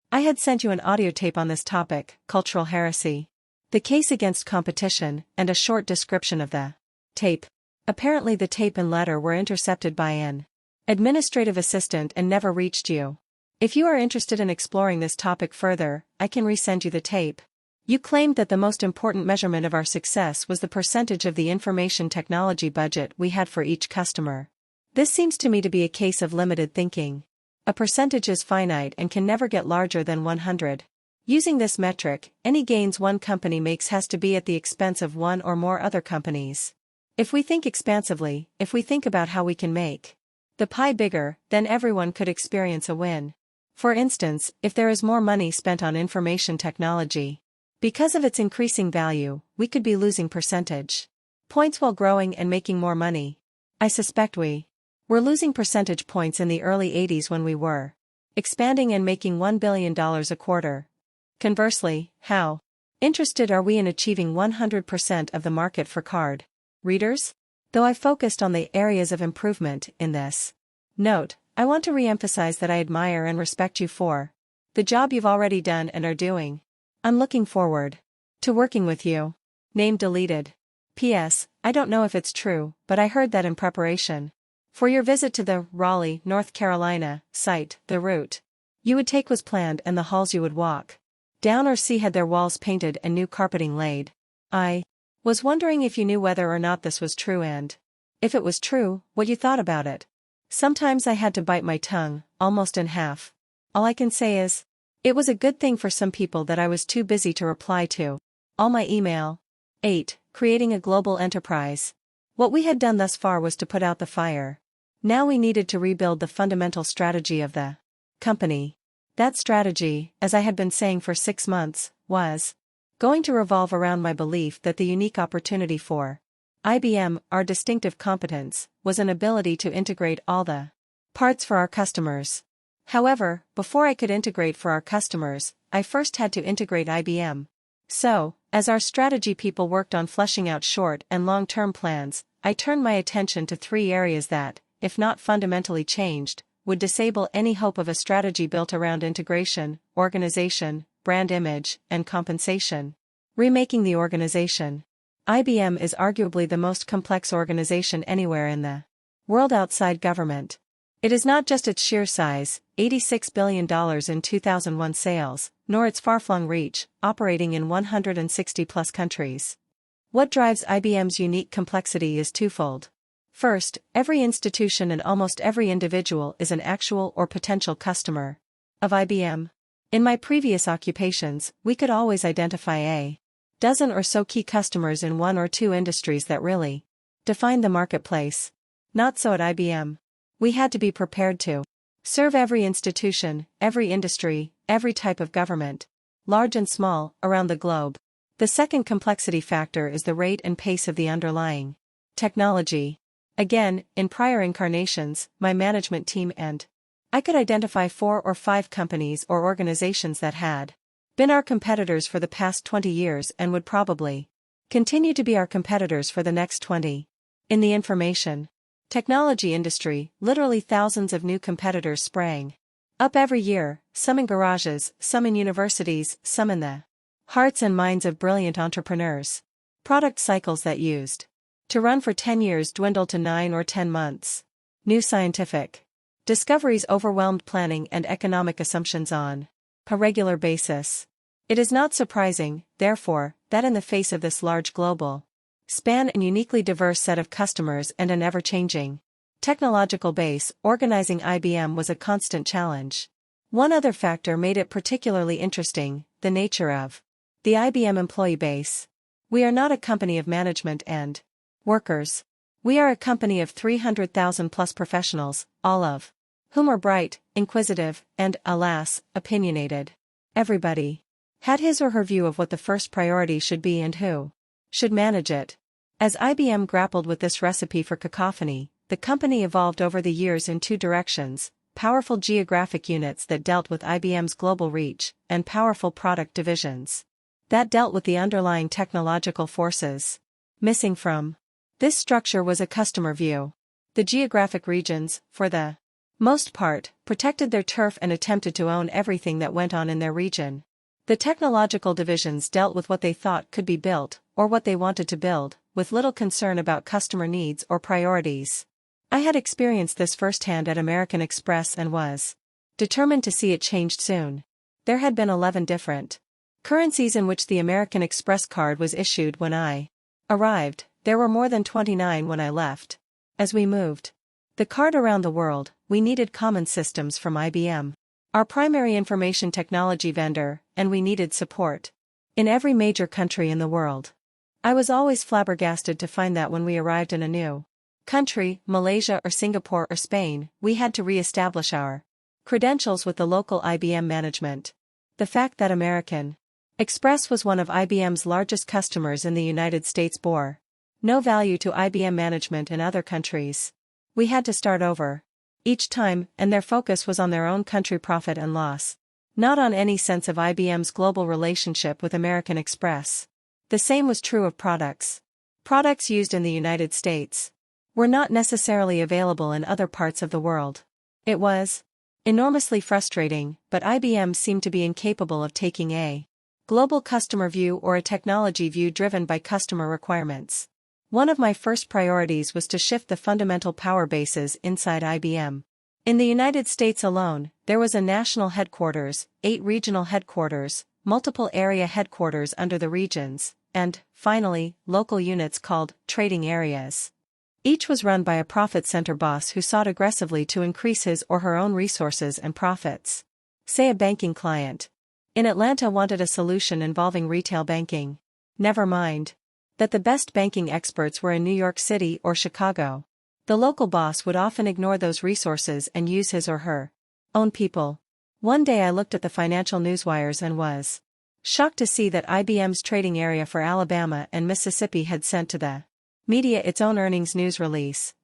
I had sent you an audio tape on this topic, cultural heresy. The case against competition, and a short description of the tape. Apparently the tape and letter were intercepted by an administrative assistant and never reached you. If you are interested in exploring this topic further, I can resend you the tape. You claimed that the most important measurement of our success was the percentage of the information technology budget we had for each customer. This seems to me to be a case of limited thinking. A percentage is finite and can never get larger than 100. Using this metric, any gains one company makes has to be at the expense of one or more other companies. If we think expansively, if we think about how we can make the pie bigger, then everyone could experience a win. For instance, if there is more money spent on information technology, because of its increasing value, we could be losing percentage points while growing and making more money. I suspect we were losing percentage points in the early 80s when we were expanding and making $1 billion a quarter. Conversely, how interested are we in achieving 100% of the market for card readers? Though I focused on the areas of improvement in this note, I want to re-emphasize that I admire and respect you for the job you've already done and are doing. I'm looking forward to working with you. Name deleted. P.S. I don't know if it's true, but I heard that in preparation for your visit to the Raleigh, North Carolina site, the route you would take was planned and the halls you would walk down or see had their walls painted and new carpeting laid. I was wondering if you knew whether or not this was true and, if it was true, what you thought about it. Sometimes I had to bite my tongue, almost in half. All I can say is, it was a good thing for some people that I was too busy to reply to all my email. 8. Creating a global enterprise. What we had done thus far was to put out the fire. Now we needed to rebuild the fundamental strategy of the company. That strategy, as I had been saying for 6 months, was going to revolve around my belief that the unique opportunity for IBM, our distinctive competence, was an ability to integrate all the parts for our customers. However, before I could integrate for our customers, I first had to integrate IBM. So, as our strategy people worked on fleshing out short and long-term plans, I turned my attention to 3 areas that, if not fundamentally changed, would disable any hope of a strategy built around integration, organization, brand image, and compensation. Remaking the organization. IBM is arguably the most complex organization anywhere in the world outside government. It is not just its sheer size, $86 billion in 2001 sales, nor its far-flung reach, operating in 160-plus countries. What drives IBM's unique complexity is twofold. First, every institution and almost every individual is an actual or potential customer of IBM. In my previous occupations, we could always identify a dozen or so key customers in 1 or 2 industries that really defined the marketplace. Not so at IBM. We had to be prepared to serve every institution, every industry, every type of government, large and small, around the globe. The second complexity factor is the rate and pace of the underlying technology. Again, in prior incarnations, my management team and I could identify 4 or 5 companies or organizations that had been our competitors for the past 20 years and would probably continue to be our competitors for the next 20. In the information technology industry, literally thousands of new competitors sprang up every year, some in garages, some in universities, some in the hearts and minds of brilliant entrepreneurs. Product cycles that used to run for 10 years dwindled to 9 or 10 months. New scientific discoveries overwhelmed planning and economic assumptions on a regular basis. It is not surprising, therefore, that in the face of this large global span and uniquely diverse set of customers and an ever-changing technological base, organizing IBM was a constant challenge. One other factor made it particularly interesting, the nature of the IBM employee base. We are not a company of management and workers. We are a company of 300,000 plus professionals, all of whom are bright, inquisitive, and, alas, opinionated. Everybody had his or her view of what the first priority should be and who should manage it. As IBM grappled with this recipe for cacophony, the company evolved over the years in 2 directions: powerful geographic units that dealt with IBM's global reach, and powerful product divisions that dealt with the underlying technological forces. Missing from this structure was a customer view. The geographic regions, for the most part, protected their turf and attempted to own everything that went on in their region. The technological divisions dealt with what they thought could be built, or what they wanted to build, with little concern about customer needs or priorities. I had experienced this firsthand at American Express and was determined to see it changed soon. There had been 11 different currencies in which the American Express card was issued when I arrived. There were more than 29 when I left. As we moved the card around the world, we needed common systems from IBM, our primary information technology vendor, and we needed support in every major country in the world. I was always flabbergasted to find that when we arrived in a new country, Malaysia or Singapore or Spain, we had to re-establish our credentials with the local IBM management. The fact that American Express was one of IBM's largest customers in the United States bore no value to IBM management in other countries. We had to start over each time, and their focus was on their own country profit and loss, not on any sense of IBM's global relationship with American Express. The same was true of products. Products used in the United States were not necessarily available in other parts of the world. It was enormously frustrating, but IBM seemed to be incapable of taking a global customer view or a technology view driven by customer requirements. One of my first priorities was to shift the fundamental power bases inside IBM. In the United States alone, there was a national headquarters, 8 regional headquarters, multiple area headquarters under the regions, and, finally, local units called trading areas. Each was run by a profit center boss who sought aggressively to increase his or her own resources and profits. Say a banking client in Atlanta wanted a solution involving retail banking. Never mind that the best banking experts were in New York City or Chicago. The local boss would often ignore those resources and use his or her own people. One day I looked at the financial newswires and was shocked to see that IBM's trading area for Alabama and Mississippi had sent to the media its own earnings news release.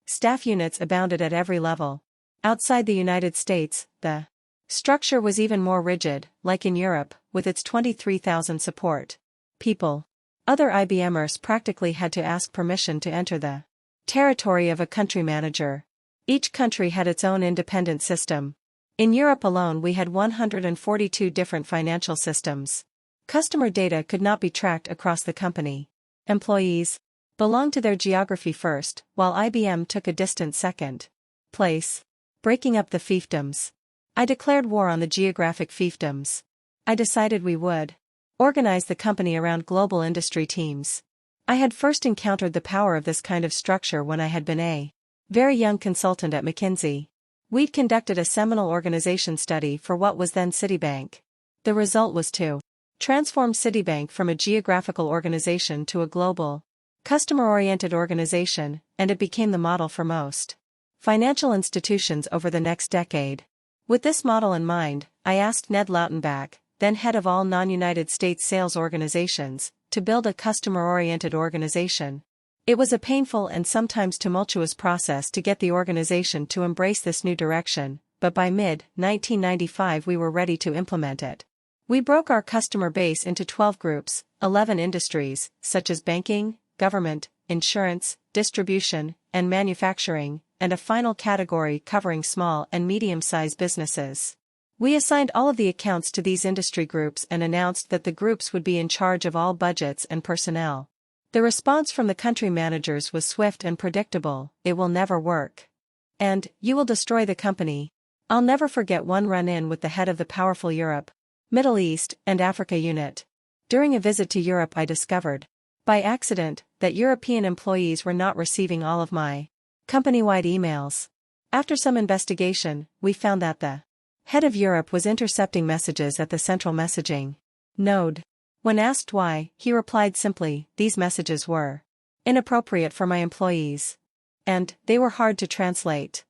Staff units abounded at every level. Outside the United States, the structure was even more rigid, like in Europe, with its 23,000 support people. Other IBMers practically had to ask permission to enter the territory of a country manager. Each country had its own independent system. In Europe alone we had 142 different financial systems. Customer data could not be tracked across the company. Employees belonged to their geography first, while IBM took a distant second place. Breaking up the fiefdoms. I declared war on the geographic fiefdoms. I decided we would organize the company around global industry teams. I had first encountered the power of this kind of structure when I had been a very young consultant at McKinsey. We'd conducted a seminal organization study for what was then Citibank. The result was to transform Citibank from a geographical organization to a global, customer-oriented organization, and it became the model for most financial institutions over the next decade. With this model in mind, I asked Ned Lautenbach, then head of all non-United States sales organizations, to build a customer-oriented organization. It was a painful and sometimes tumultuous process to get the organization to embrace this new direction, but by mid-1995 we were ready to implement it. We broke our customer base into 12 groups, 11 industries, such as banking, government, insurance, distribution, and manufacturing, and a final category covering small and medium-sized businesses. We assigned all of the accounts to these industry groups and announced that the groups would be in charge of all budgets and personnel. The response from the country managers was swift and predictable: "It will never work. And, you will destroy the company." I'll never forget one run-in with the head of the powerful Europe, Middle East, and Africa unit. During a visit to Europe I discovered, by accident, that European employees were not receiving all of my company-wide emails. After some investigation, we found that the head of Europe was intercepting messages at the central messaging node. When asked why, he replied simply, "These messages were inappropriate for my employees. And, they were hard to translate."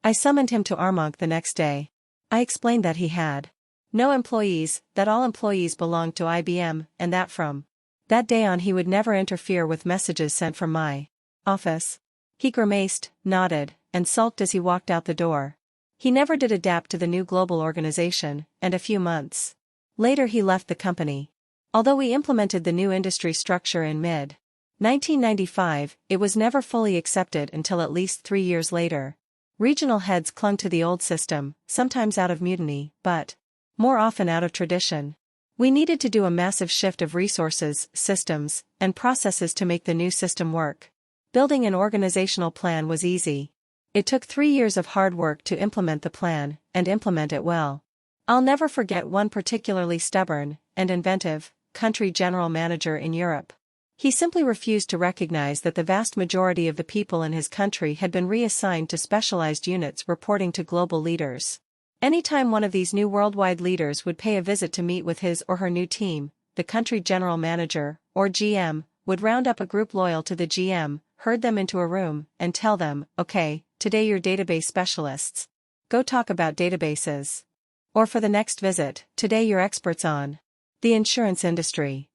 I summoned him to Armonk the next day. I explained that he had no employees, that all employees belonged to IBM, and that from that day on he would never interfere with messages sent from my office. He grimaced, nodded, and sulked as he walked out the door. He never did adapt to the new global organization, and a few months later he left the company. Although we implemented the new industry structure in mid-1995, it was never fully accepted until at least 3 years later. Regional heads clung to the old system, sometimes out of mutiny, but more often out of tradition. We needed to do a massive shift of resources, systems, and processes to make the new system work. Building an organizational plan was easy. It took 3 years of hard work to implement the plan, and implement it well. I'll never forget one particularly stubborn and inventive country general manager in Europe. He simply refused to recognize that the vast majority of the people in his country had been reassigned to specialized units reporting to global leaders. Anytime one of these new worldwide leaders would pay a visit to meet with his or her new team, the country general manager, or GM, would round up a group loyal to the GM, herd them into a room, and tell them, "Okay, today you're database specialists. Go talk about databases." Or for the next visit, "Today you're experts on the insurance industry."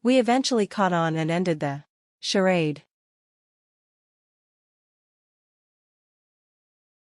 We eventually caught on and ended the charade.